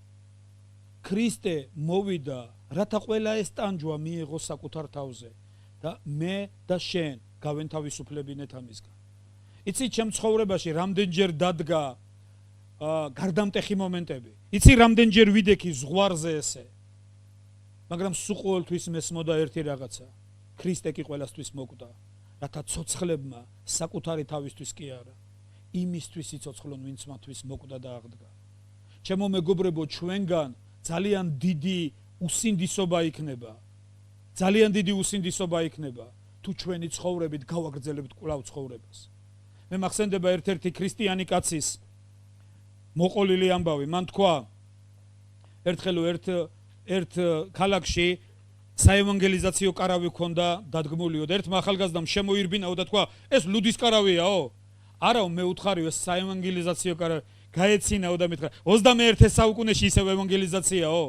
ქრისტე მოვიდა, რათა ყველა ეს ტანჯვა მიიღო საკუთარ თავზე და მე და შენ გავენთავისუფლებინეთ ამისგან. იცი ჩემ ცხოვრებაში რამდენჯერ დადგა გარდამტეხი მომენტები. იცი რამდენჯერ ვიდექი ზღვარზე ესე. მაგრამ სულ ყოველთვის მესმოდა ერთი რაღაცა. ქრისტე კი ყველასთვის მოკვდა, რათა ცოცხლებმა საკუთარი თავისთვის კი არა, იმისთვის იცოცხლონ, ვინც მათთვის მოკვდა და აღდგა. ჩემო მეგობრებო, ჩვენგან ძალიან დიდი უსინდისობა იქნება. ძალიან დიდი უსინდისობა იქნება, თუ ჩვენი ცხოვრებით გავაგრძელებთ კვლავ ცხოვრებას. მე მახსენდება ერთ-ერთი ქრისტიანი კაცის მოყოლილი ამბავი. მან თქვა, ერთხელ ერთ ქალაქში საევანგელიზაციო კარავი ჰქონდა დადგმულიო და ერთმა ახალგაზრდამ შემოირბინაო და თქვა, ეს ლუდის კარავიაო? არაო, მე უთხარი, ეს საევანგელიზაციო კარავი. გაეცინაო და მითხრა, 21 საუკუნეში ისევ ევანგელიზაციაო?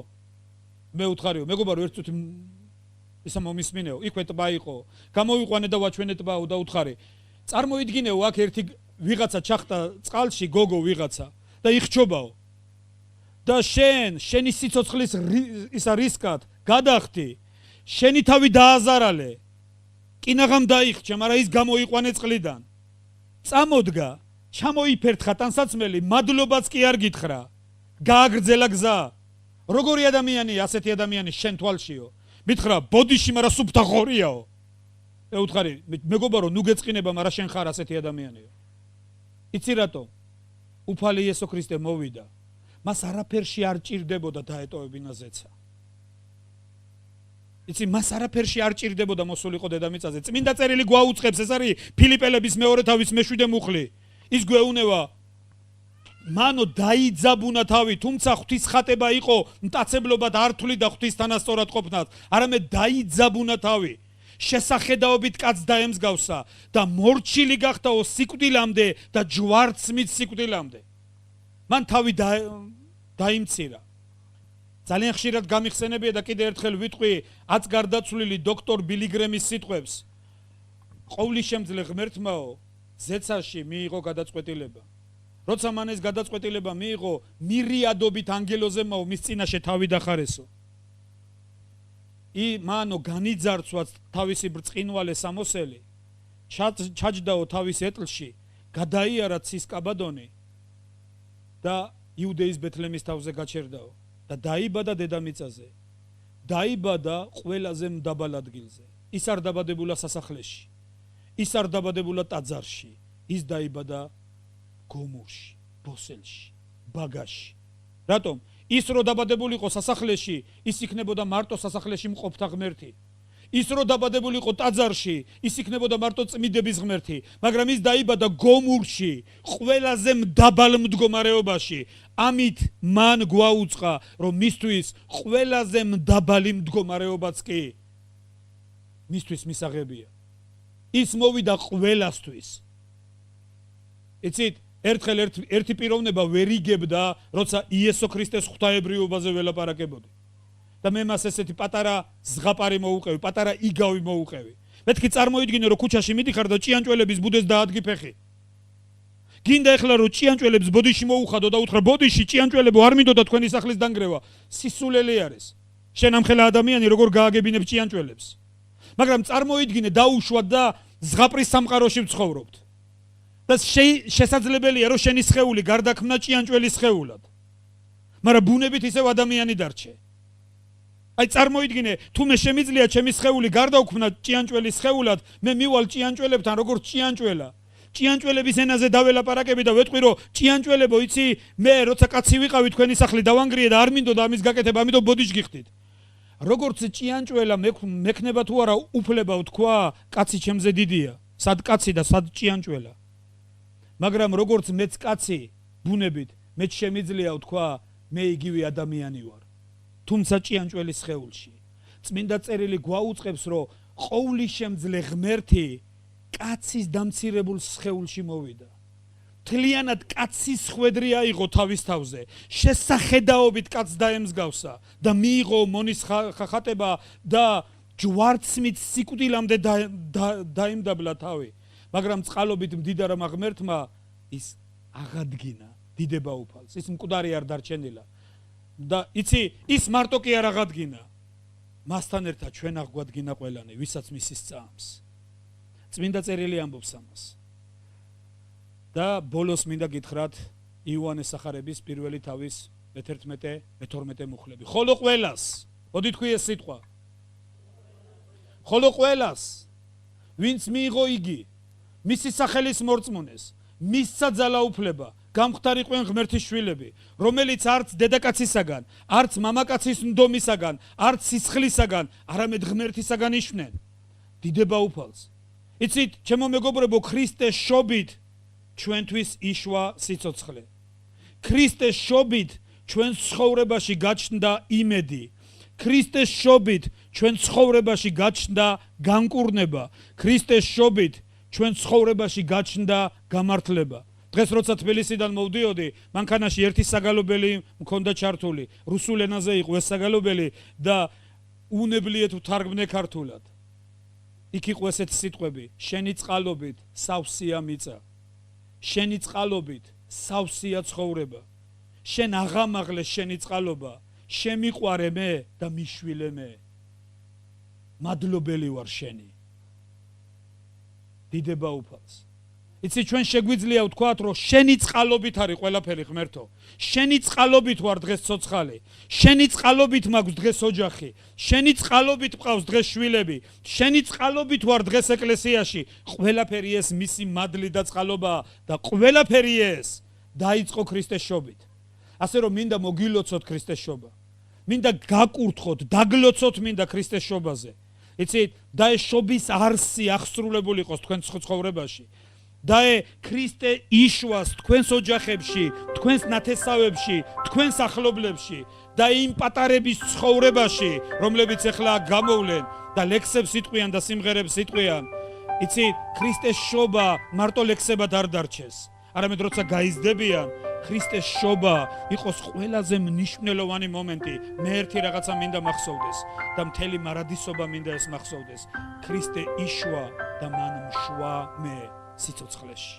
მე უთხარიო, მეგობარო, ერთ წუთი ისა მომისმინეო, იქვე ტბა იყო. გამოვიყვანე და ვაჩვენე ტბაო და უთხარი. წარმოიდგინეო, აქ ერთი ვიღაცა ჩახტა წყალში, გოგო ვიღაცა და იხჩობაო. და შენი სიცოცხლის ისა რისკად გადახდი, შენი თავი დააზარალე. კინაღამ დაიხჩე, მაგრამ ის გამოიყვანე წყლიდან. წამოდგა, ჩამოიფერთხა ტანსაცმელი, მადლობაც კი არ გითხრა. გააგრძელა გზა. როგორი ადამიანია ასეთი ადამიანი შენ თვალშიო? მითხრა, ბოდიში, მაგრამ სუფთა ხორიაო. უთხარი, მეგობარო, ნუ გეწყინება, მაგრამ შენ ხარ ასეთი ადამიანიო. იცი რატო? უფალი იესო ქრისტე მოვიდა. მას არაფერში არ ჭირდებოდა დაეტოვებინა ზეცა. იცი, მას არაფერში არ ჭირდებოდა მოსულიყო დედამიწაზე. წმინდა წერილი გვაუწყებს, ეს არის ფილიპელების მეორე თავის მე-7 მუხლი. ის გვეუბნება, მანო დაიძაბუნა თავი, თუმცა ღვთისხატება იყო მტაცებლობად არ თვლიდა ღვთისთან სწორად ყოფნას, არამედ დაიძაბუნა თავი. შესახედაობით კაცს დაემსგავსა და მორჩილი გახდაო სიკვდილამდე და ჯვარცმით სიკვდილამდე. მან თავი დაიმცირა. ძალიან ხშირად გამიხსენებია და კიდე ერთხელ ვიტყვი აც გარდაცვლილი დოქტორ ბილი გრემის სიტყვებს. ყოვლისშემძლე ღმერთმაო, ზეცაში მიიღო გადაწყვეტილება. როცა მან ეს გადაწყვეტილება მიიღო, მირიადობით ანგელოზემაო მის წინაშე თავი დახარესო. მანო განიძარცვა თავისი ბრწყინვალე სამოსელი, ჩაჯდაო თავის ეტლში, გადაიარა ცის კაბადონი და იუდეის ბეთლემის თავზე გაჩერდაო და დაიბადა დედამიწაზე. დაიბადა ყველაზე მდაბალ ადგილზე. ის არ დაბადებულა სასახლეში. ის არ დაბადებულა ტაძარში. ის დაიბადა გომურში, ბოსელში, ბაგაში. რატომ? ის რო დაბადებულიყო სასახლეში, ის იქნებოდა მარტო სასახლეში მყოფთა ღმერთი. ის რო დაბადებულიყო ტაძარში, ის იქნებოდა მარტო წმიდების ღმერთი, მაგრამ ის დაიბადა გომურში, ყველაზე მდაბალ მდგომარეობაში. ამით მან გვაუწყა, რომ მისთვის ყველაზე მდაბალი მდგომარეობაც კი მისთვის მისაღებია. ის მოვიდა ყველასთვის. იცით, ერთხელ ერთი პიროვნება ვერ იგებდა, როცა იესო ქრისტეს ღვთაებრიობაზე ველაპარაკებოდი. და მე მას ესეთი პატარა ზღაპარი მოუყევი, პატარა იგავი მოუყევი. მეთქი წარმოიდგინე, რომ ქუჩაში მიდიხარ და ჭიანჭველების ბუდეს დაადგი ფეხი. გინდა ეხლა რომ ჭიანჭველებს ბოდიში მოუხადო და უთხრა, ბოდიში ჭიანჭველებო, არ მინდოდა თქვენი სახლის დანგრევა. სისულელი არის. შენ ამხელა ადამიანი როგორ გააგებინებ ჭიანჭველებს? მაგრამ წარმოიდგინე, დაუშვათ და ზღაპრის სამყაროში ვცხოვრობთ. და შესაძლებელია, რომ შენი სხეული გარდაქმნა ჭიანჭველის სხეულად. მაგრამ ბუნებით ისევ ადამიანი დარჩე. აი წარმოიდგინე, თუ მე შემიძლია ჩემი სხეული გარდაუქმნა ჭიანჭველის სხეულად, მე მივალ ჭიანჭველებთან როგორც ჭიანჭველა. ჭიანჭველების ენაზე დაველაპარაკები და ვეტყვი, რომ ჭიანჭველებო, იცი, მე როცა კაცი ვიყავი თქვენი სახლი დავანგრიე და არ მინდოდა ამის გაკეთება, ამიტომ ბოდიში გიხდით. როგორც ჭიანჭველა მექნება თუ არა უფლება ვთქვა, კაცი ჩემზე დიდია. სად კაცი და სად ჭიანჭველა. მაგრამ როგორც მეც კაცი ბუნებით, მეც შემიძლია ვთქვა, მე იგივე ადამიანი ვარ. თუმცა ჭიანჭველის სხეულში. წმინდა წერილი გვაუწყებს, რომ ყოვლისშემძლე ღმერთი კაცის დამცირებულ სხეულში მოვიდა. მთლიანად კაცის ხვედრი აიღო თავის თავზე, შესახედაობით კაცს დაემსგავსა და მიიღო მონის ხახატება და ჯვარცმით სიკვდილამდე დაიმდაბლა თავი. მაგრამ წყალობით მდიდარმა ღმერთმა ის აღადგინა დიდება უფალს. ის მკვდარი არ დარჩენილა. და იცი, ის მარტო კი არ აღადგინა. მასთან ერთად ჩვენ აღგვადგინა ყველანი, ვისაც მისის წამს. წმინდა წერილი ამბობს ამას. და ბოლოს მინდა გითხრათ იოანეს სახარების პირველი თავის მე-11-მე-12 მუხლები. ხოლო ყველას, მოდი თქვი ეს სიტყვა. ხოლო ყველას, ვინც მიიღო იგი, მისი სახელის მორწმუნეს, მისცა ძალაუფლება, გამختარიყვენ ღმერთის შვილები, რომელიც არც დედაკაცისაგან, არც მამაკაცის ნდომისაგან, არც სისხლისაგან, არამედ ღმერთისაგან იშვნენ. დიდება უფალს. იცით, ჩემო მეგობრებო, ქრისტეს შობით ჩვენთვის იშვა სიცოცხლე. ქრისტეს შობით ჩვენ ცხოვრებაში გაჩნდა იმედი. ქრისტეს შობით ჩვენ ცხოვრებაში გაჩნდა განკურნება. ქრისტეს შობით ჩვენ ცხოვრებაში გაჩნდა გამართლება. დღეს როცა თბილისიდან მოვდიოდი, მანქანაში ერთი საგალობელი მქონდა ჩართული. რუსულ ენაზე იყო ეს საგალობელი და უნებლიეთ ვთარგმნე ქართულად. იქ იყო ესეთი სიტყვები: შენი წყალობით სავსეა მიწა. შენი წყალობით სავსეა ცხოვრება. შენ აღამაღლე შენი წყალობა, შემიყვარე მე და მიშვილე მე. მადლობელი ვარ შენი. დიდება უფალს. იცი, ჩვენ შეგვიძლია ვთქვათ, რომ შენი წყალობით არის ყველაფერი ღმერთო. შენი წყალობით ვარ დღეს ცოცხალი. შენი წყალობით მაქვს დღეს ოჯახი. შენი წყალობით მყავს დღეს შვილები. შენი წყალობით ვარ დღეს ეკლესიაში. ყველაფერი ეს მისი მადლი და წყალობაა და ყველაფერი ეს დაიწყო ქრისტეს შობით. ასე რომ მინდა მოგილოცოთ ქრისტეს შობა. მინდა გაკურთხოთ, დაგლოცოთ მინდა ქრისტეს შობაზე. იცით, და ეს შობის არსი აღსრულებული იყოს თქვენ ცხოვრებაში. და ქრისტე იშვას თქვენს ოჯახებში, თქვენს ნათესავებში, თქვენს ახლობლებში და იმ პატარების ცხოვრებაში, რომლებიც ახლა გამოვლენ და ლექსებს იტყვიან და სიმღერებს იტყვიან. იცით, ქრისტეს შობა მარტო ლექსებად არ დარჩეს. არამედ როცა გაიზრდებიან, ქრისტეს შობა იყოს ყველაზე მნიშვნელოვანი მომენტი. მე ერთი რაღაცა მინდა მახსოვდეს და მთელი მარადისობა მინდა ეს მახსოვდეს. ქრისტე იშვა და მან მშვა მე სიცოცხლეში.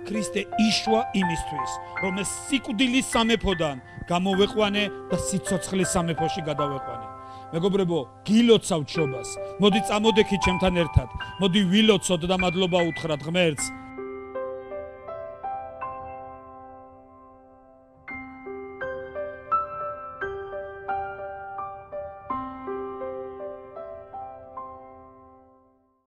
ქრისტე იშვა იმისთვის, რომ ეს სიკვდილის სამეფოდან გამოვეყვანე და სიცოცხლის სამეფოში გადავეყვანე. მეგობრებო, გილოცავთ შობას. მოდი წამოდექით ჩემთან ერთად. მოდი ვილოცოთ და მადლობა უთხრათ ღმერთს.